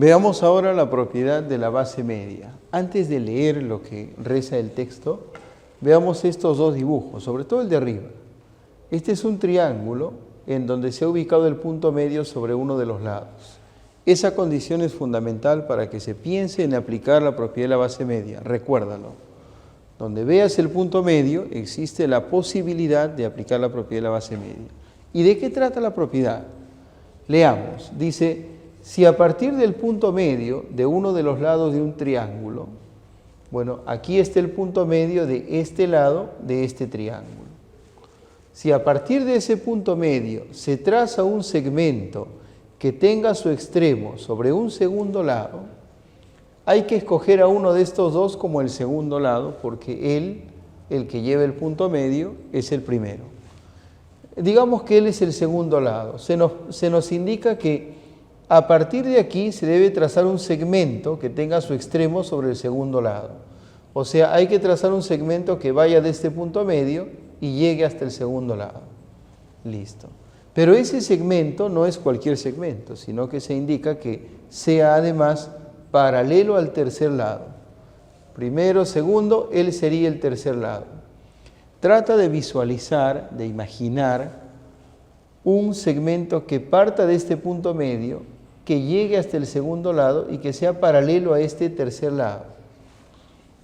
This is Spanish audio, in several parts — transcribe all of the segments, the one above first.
Veamos ahora la propiedad de la base media. Antes de leer lo que reza el texto, veamos estos dos dibujos, sobre todo el de arriba. Este es un triángulo en donde se ha ubicado el punto medio sobre uno de los lados. Esa condición es fundamental para que se piense en aplicar la propiedad de la base media. Recuérdalo. Donde veas el punto medio, existe la posibilidad de aplicar la propiedad de la base media. ¿Y de qué trata la propiedad? Leamos. Dice, si a partir del punto medio de uno de los lados de un triángulo, bueno, aquí está el punto medio de este lado de este triángulo. Si a partir de ese punto medio se traza un segmento que tenga su extremo sobre un segundo lado, hay que escoger a uno de estos dos como el segundo lado, porque él, el que lleva el punto medio, es el primero. Digamos que él es el segundo lado. Se nos indica que a partir de aquí se debe trazar un segmento que tenga su extremo sobre el segundo lado. O sea, hay que trazar un segmento que vaya de este punto medio y llegue hasta el segundo lado. Listo. Pero ese segmento no es cualquier segmento, sino que se indica que sea además paralelo al tercer lado. Primero, segundo, él sería el tercer lado. Trata de visualizar, de imaginar un segmento que parta de este punto medio, que llegue hasta el segundo lado y que sea paralelo a este tercer lado.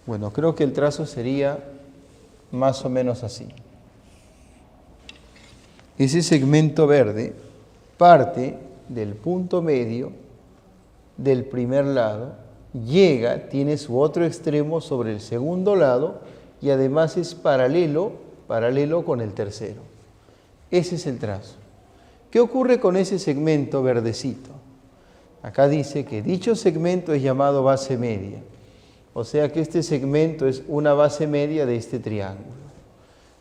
Bueno, creo que el trazo sería más o menos así. Ese segmento verde parte del punto medio del primer lado, llega, tiene su otro extremo sobre el segundo lado y además es paralelo con el tercero. Ese es el trazo. ¿Qué ocurre con ese segmento verdecito? Acá dice que dicho segmento es llamado base media. O sea que este segmento es una base media de este triángulo.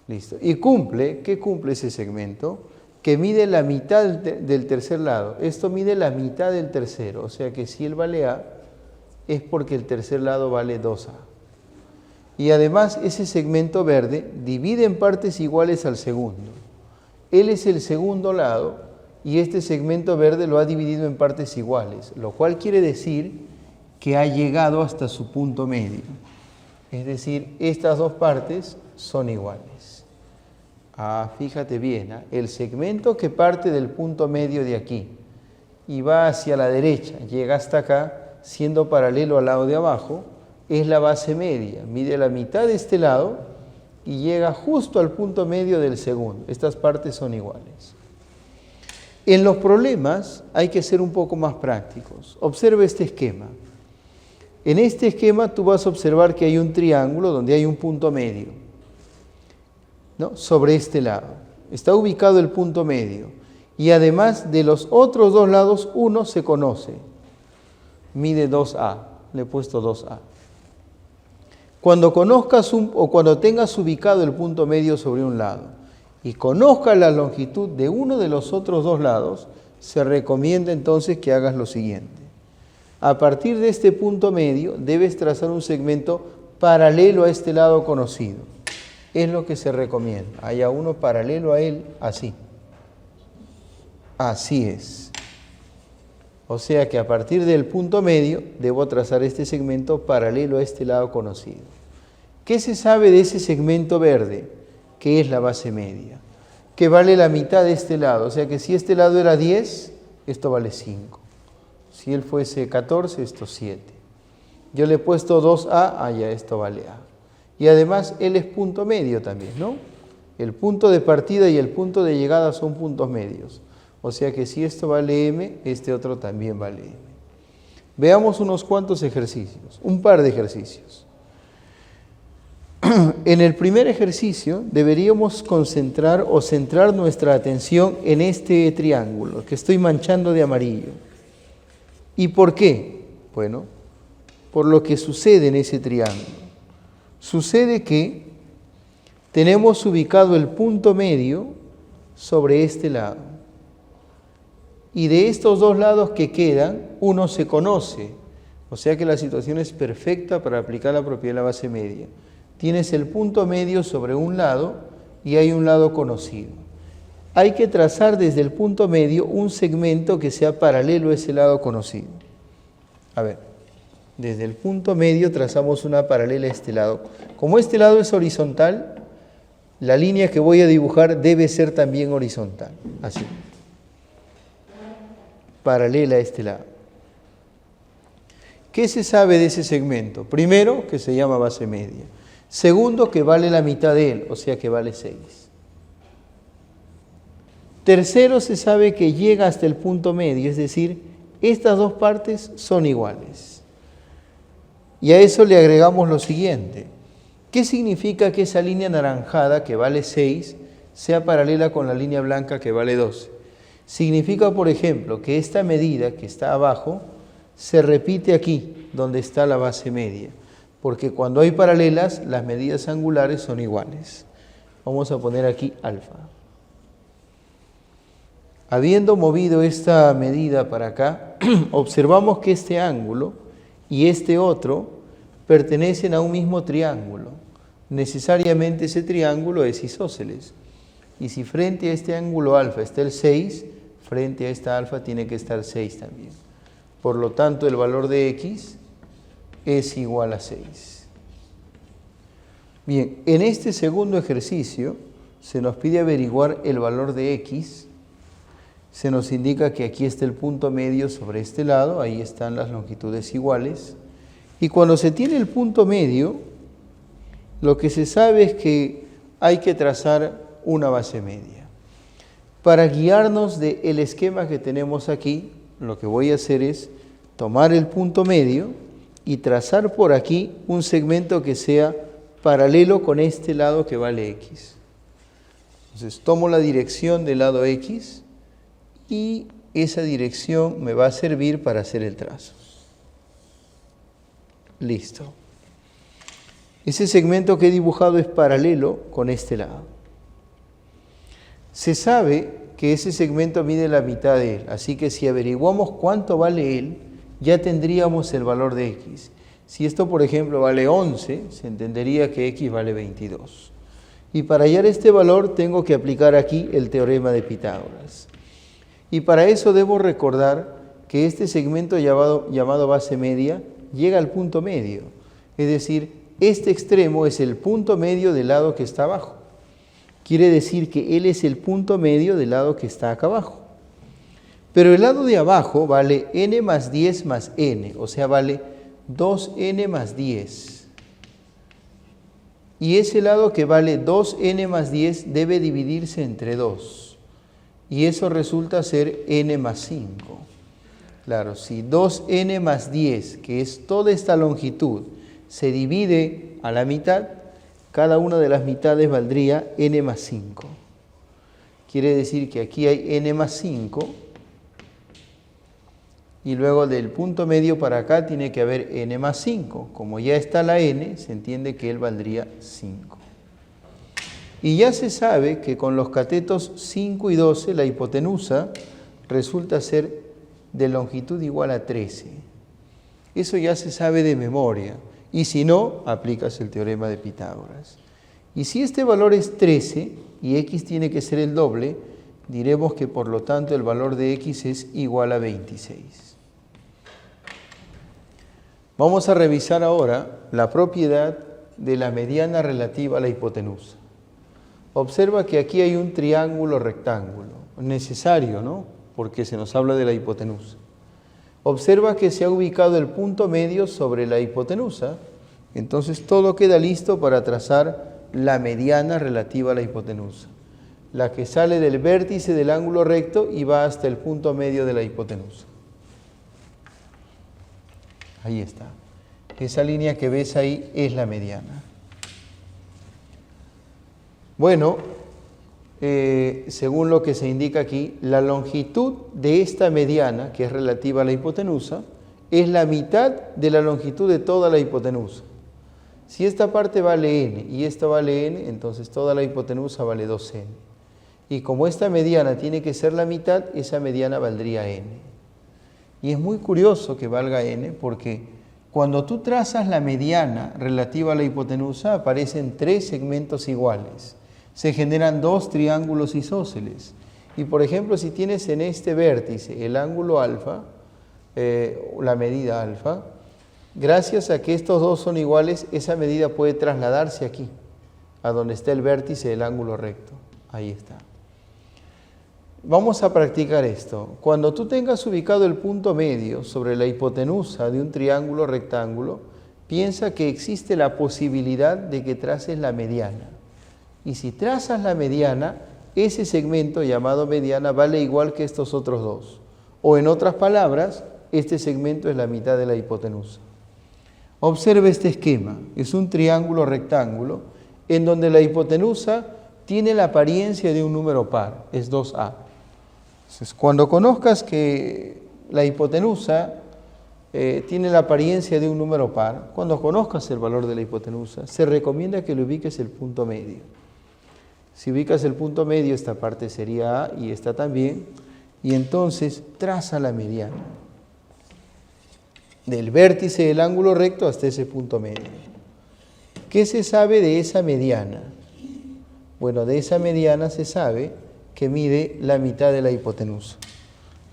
Listo. ¿Y qué cumple ese segmento? Que mide la mitad del tercer lado. Esto mide la mitad del tercero. O sea que si él vale A, es porque el tercer lado vale 2A. Y además ese segmento verde divide en partes iguales al segundo. Él es el segundo lado y este segmento verde lo ha dividido en partes iguales, lo cual quiere decir que ha llegado hasta su punto medio. Es decir, estas dos partes son iguales. Fíjate bien, el segmento que parte del punto medio de aquí y va hacia la derecha, llega hasta acá, siendo paralelo al lado de abajo, es la base media. Mide la mitad de este lado y llega justo al punto medio del segundo. Estas partes son iguales. En los problemas hay que ser un poco más prácticos. Observa este esquema. En este esquema tú vas a observar que hay un triángulo donde hay un punto medio, ¿no? Sobre este lado. Está ubicado el punto medio. Y además de los otros dos lados, uno se conoce. Mide 2A. Le he puesto 2A. Cuando conozcas cuando tengas ubicado el punto medio sobre un lado y conozcas la longitud de uno de los otros dos lados, se recomienda entonces que hagas lo siguiente. A partir de este punto medio debes trazar un segmento paralelo a este lado conocido. Es lo que se recomienda. Haya uno paralelo a él, así. Así es. O sea que a partir del punto medio debo trazar este segmento paralelo a este lado conocido. ¿Qué se sabe de ese segmento verde? Que es la base media. Que vale la mitad de este lado. O sea que si este lado era 10, esto vale 5. Si él fuese 14, esto 7. Yo le he puesto 2A, ya esto vale A. Y además él es punto medio también, ¿no? El punto de partida y el punto de llegada son puntos medios. O sea que si esto vale M, este otro también vale M. Veamos unos cuantos ejercicios, un par de ejercicios. En el primer ejercicio deberíamos concentrar o centrar nuestra atención en este triángulo que estoy manchando de amarillo. ¿Y por qué? Bueno, por lo que sucede en ese triángulo. Sucede que tenemos ubicado el punto medio sobre este lado. Y de estos dos lados que quedan, uno se conoce. O sea que la situación es perfecta para aplicar la propiedad de la base media. Tienes el punto medio sobre un lado y hay un lado conocido. Hay que trazar desde el punto medio un segmento que sea paralelo a ese lado conocido. A ver, desde el punto medio trazamos una paralela a este lado. Como este lado es horizontal, la línea que voy a dibujar debe ser también horizontal, así. Paralela a este lado. ¿Qué se sabe de ese segmento? Primero, que se llama base media. Segundo, que vale la mitad de él, o sea que vale 6. Tercero, se sabe que llega hasta el punto medio, es decir, estas dos partes son iguales. Y a eso le agregamos lo siguiente. ¿Qué significa que esa línea anaranjada, que vale 6, sea paralela con la línea blanca, que vale 12? Significa, por ejemplo, que esta medida que está abajo se repite aquí, donde está la base media, porque cuando hay paralelas, las medidas angulares son iguales. Vamos a poner aquí alfa. Habiendo movido esta medida para acá, observamos que este ángulo y este otro pertenecen a un mismo triángulo. Necesariamente ese triángulo es isósceles. Y si frente a este ángulo alfa está el 6, frente a esta alfa tiene que estar 6 también. Por lo tanto, el valor de x es igual a 6. Bien, en este segundo ejercicio se nos pide averiguar el valor de x. Se nos indica que aquí está el punto medio sobre este lado, ahí están las longitudes iguales. Y cuando se tiene el punto medio, lo que se sabe es que hay que trazar una base media. Para guiarnos del esquema que tenemos aquí, lo que voy a hacer es tomar el punto medio y trazar por aquí un segmento que sea paralelo con este lado que vale x. Entonces tomo la dirección del lado x y esa dirección me va a servir para hacer el trazo. Listo. Ese segmento que he dibujado es paralelo con este lado. Se sabe que ese segmento mide la mitad de él, así que si averiguamos cuánto vale él, ya tendríamos el valor de x. Si esto, por ejemplo, vale 11, se entendería que x vale 22. Y para hallar este valor tengo que aplicar aquí el teorema de Pitágoras. Y para eso debo recordar que este segmento llamado base media llega al punto medio, es decir, este extremo es el punto medio del lado que está abajo. Quiere decir que él es el punto medio del lado que está acá abajo. Pero el lado de abajo vale n más 10 más n, o sea, vale 2n más 10. Y ese lado que vale 2n más 10 debe dividirse entre 2. Y eso resulta ser n más 5. Claro, si 2n más 10, que es toda esta longitud, se divide a la mitad, cada una de las mitades valdría n más 5. Quiere decir que aquí hay n más 5 y luego del punto medio para acá tiene que haber n más 5. Como ya está la n, se entiende que él valdría 5. Y ya se sabe que con los catetos 5 y 12 la hipotenusa resulta ser de longitud igual a 13. Eso ya se sabe de memoria. Y si no, aplicas el teorema de Pitágoras. Y si este valor es 13 y x tiene que ser el doble, diremos que por lo tanto el valor de x es igual a 26. Vamos a revisar ahora la propiedad de la mediana relativa a la hipotenusa. Observa que aquí hay un triángulo rectángulo, necesario, ¿no? Porque se nos habla de la hipotenusa. Observa que se ha ubicado el punto medio sobre la hipotenusa, entonces todo queda listo para trazar la mediana relativa a la hipotenusa, la que sale del vértice del ángulo recto y va hasta el punto medio de la hipotenusa. Ahí está. Esa línea que ves ahí es la mediana. Bueno, según lo que se indica aquí, la longitud de esta mediana, que es relativa a la hipotenusa, es la mitad de la longitud de toda la hipotenusa. Si esta parte vale n y esta vale n, entonces toda la hipotenusa vale 2n. Y como esta mediana tiene que ser la mitad, esa mediana valdría n. Y es muy curioso que valga n porque cuando tú trazas la mediana relativa a la hipotenusa, aparecen 3 segmentos iguales. Se generan 2 triángulos isósceles. Y por ejemplo, si tienes en este vértice el ángulo alfa, la medida alfa. Gracias a que estos dos son iguales, esa medida puede trasladarse aquí, a donde está el vértice del ángulo recto. Ahí está. Vamos a practicar esto. Cuando tú tengas ubicado el punto medio sobre la hipotenusa de un triángulo rectángulo, piensa que existe la posibilidad de que traces la mediana. Y si trazas la mediana, ese segmento llamado mediana vale igual que estos otros dos. O en otras palabras, este segmento es la mitad de la hipotenusa. Observe este esquema. Es un triángulo rectángulo en donde la hipotenusa tiene la apariencia de un número par, es 2a. Entonces, cuando conozcas que la hipotenusa tiene la apariencia de un número par, cuando conozcas el valor de la hipotenusa, se recomienda que le ubiques el punto medio. Si ubicas el punto medio, esta parte sería A y esta también, y entonces traza la mediana del vértice del ángulo recto hasta ese punto medio. ¿Qué se sabe de esa mediana? Bueno, de esa mediana se sabe que mide la mitad de la hipotenusa.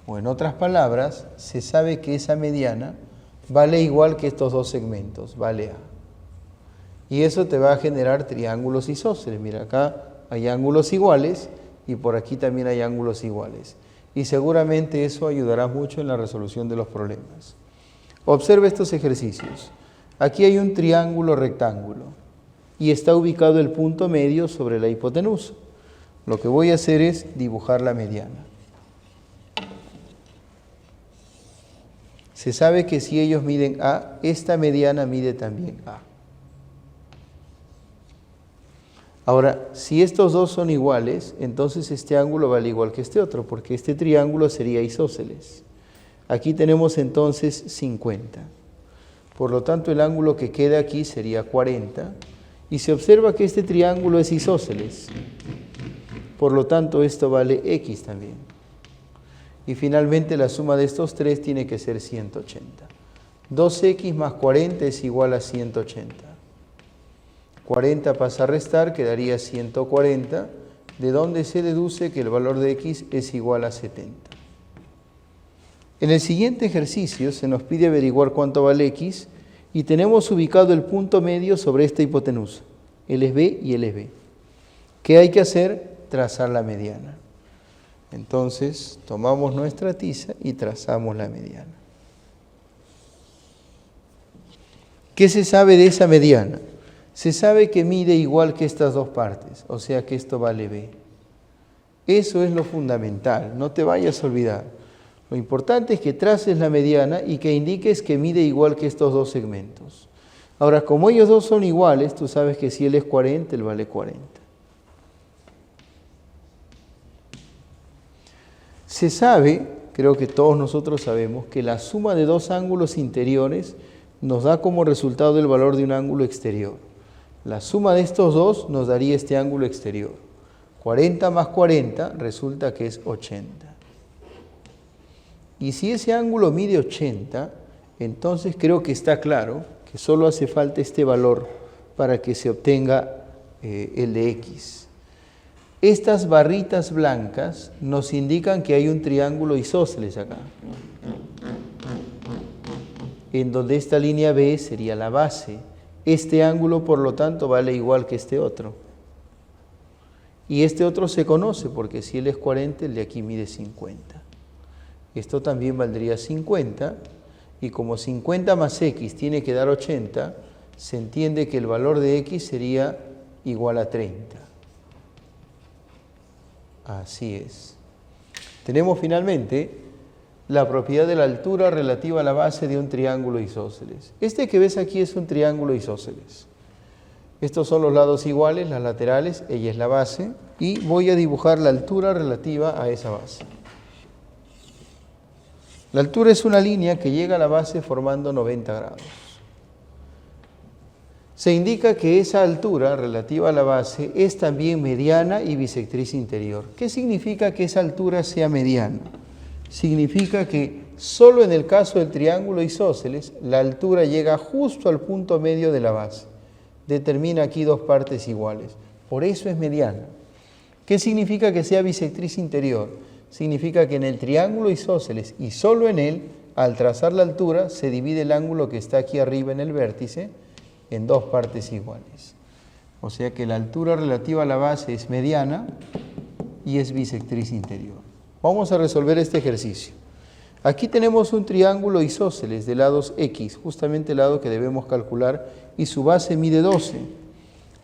O en otras palabras, se sabe que esa mediana vale igual que estos dos segmentos, vale A. Y eso te va a generar triángulos isósceles. Mira, acá hay ángulos iguales y por aquí también hay ángulos iguales. Y seguramente eso ayudará mucho en la resolución de los problemas. Observa estos ejercicios. Aquí hay un triángulo rectángulo y está ubicado el punto medio sobre la hipotenusa. Lo que voy a hacer es dibujar la mediana. Se sabe que si ellos miden A, esta mediana mide también A. Ahora, si estos dos son iguales, entonces este ángulo vale igual que este otro, porque este triángulo sería isósceles. Aquí tenemos entonces 50. Por lo tanto, el ángulo que queda aquí sería 40. Y se observa que este triángulo es isósceles. Por lo tanto, esto vale X también. Y finalmente, la suma de estos tres tiene que ser 180. 2X más 40 es igual a 180. 40 pasa a restar, quedaría 140, de donde se deduce que el valor de X es igual a 70. En el siguiente ejercicio se nos pide averiguar cuánto vale X y tenemos ubicado el punto medio sobre esta hipotenusa. Él es B y él es B. ¿Qué hay que hacer? Trazar la mediana. Entonces, tomamos nuestra tiza y trazamos la mediana. ¿Qué se sabe de esa mediana? Se sabe que mide igual que estas dos partes, o sea que esto vale B. Eso es lo fundamental, no te vayas a olvidar. Lo importante es que traces la mediana y que indiques que mide igual que estos dos segmentos. Ahora, como ellos dos son iguales, tú sabes que si él es 40, él vale 40. Se sabe, creo que todos nosotros sabemos, que la suma de dos ángulos interiores nos da como resultado el valor de un ángulo exterior. La suma de estos dos nos daría este ángulo exterior. 40 más 40 resulta que es 80. Y si ese ángulo mide 80, entonces creo que está claro que solo hace falta este valor para que se obtenga el de X. Estas barritas blancas nos indican que hay un triángulo isósceles acá, en donde esta línea B sería la base. Este ángulo, por lo tanto, vale igual que este otro. Y este otro se conoce porque si él es 40, el de aquí mide 50. Esto también valdría 50, y como 50 más X tiene que dar 80, se entiende que el valor de X sería igual a 30. Así es. Tenemos finalmente la propiedad de la altura relativa a la base de un triángulo isósceles. Este que ves aquí es un triángulo isósceles. Estos son los lados iguales, las laterales, ella es la base, y voy a dibujar la altura relativa a esa base. La altura es una línea que llega a la base formando 90 grados. Se indica que esa altura relativa a la base es también mediana y bisectriz interior. ¿Qué significa que esa altura sea mediana? Significa que solo en el caso del triángulo isósceles, la altura llega justo al punto medio de la base. Determina aquí dos partes iguales. Por eso es mediana. ¿Qué significa que sea bisectriz interior? Significa que en el triángulo isósceles y solo en él al trazar la altura, se divide el ángulo que está aquí arriba en el vértice en dos partes iguales. O sea que la altura relativa a la base es mediana y es bisectriz interior. Vamos a resolver este ejercicio. Aquí tenemos un triángulo isósceles de lados X, justamente el lado que debemos calcular, y su base mide 12.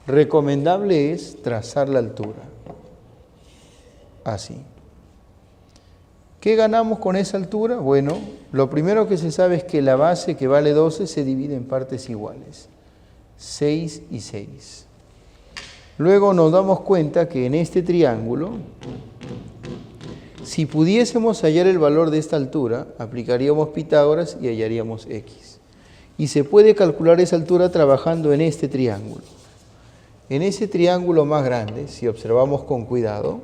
Recomendable es trazar la altura. Así. ¿Qué ganamos con esa altura? Bueno, lo primero que se sabe es que la base, que vale 12, se divide en partes iguales. 6 y 6. Luego nos damos cuenta que en este triángulo, si pudiésemos hallar el valor de esta altura, aplicaríamos Pitágoras y hallaríamos X. Y se puede calcular esa altura trabajando en este triángulo. En ese triángulo más grande, si observamos con cuidado,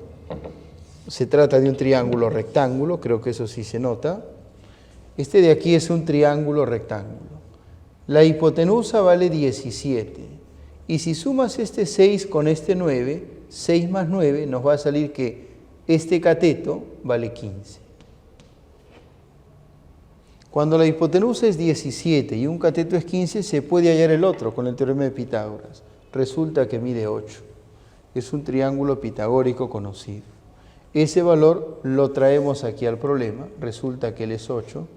se trata de un triángulo rectángulo, creo que eso sí se nota. Este de aquí es un triángulo rectángulo. La hipotenusa vale 17. Y si sumas este 6 con este 9, 6 más 9, nos va a salir que este cateto vale 15. Cuando la hipotenusa es 17 y un cateto es 15, se puede hallar el otro con el teorema de Pitágoras. Resulta que mide 8. Es un triángulo pitagórico conocido. Ese valor lo traemos aquí al problema, resulta que él es 8.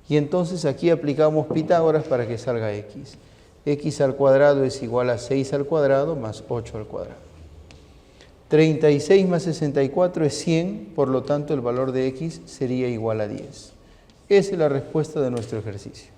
Y entonces aquí aplicamos Pitágoras para que salga X. X al cuadrado es igual a 6 al cuadrado más 8 al cuadrado. 36 más 64 es 100, por lo tanto el valor de X sería igual a 10. Esa es la respuesta de nuestro ejercicio.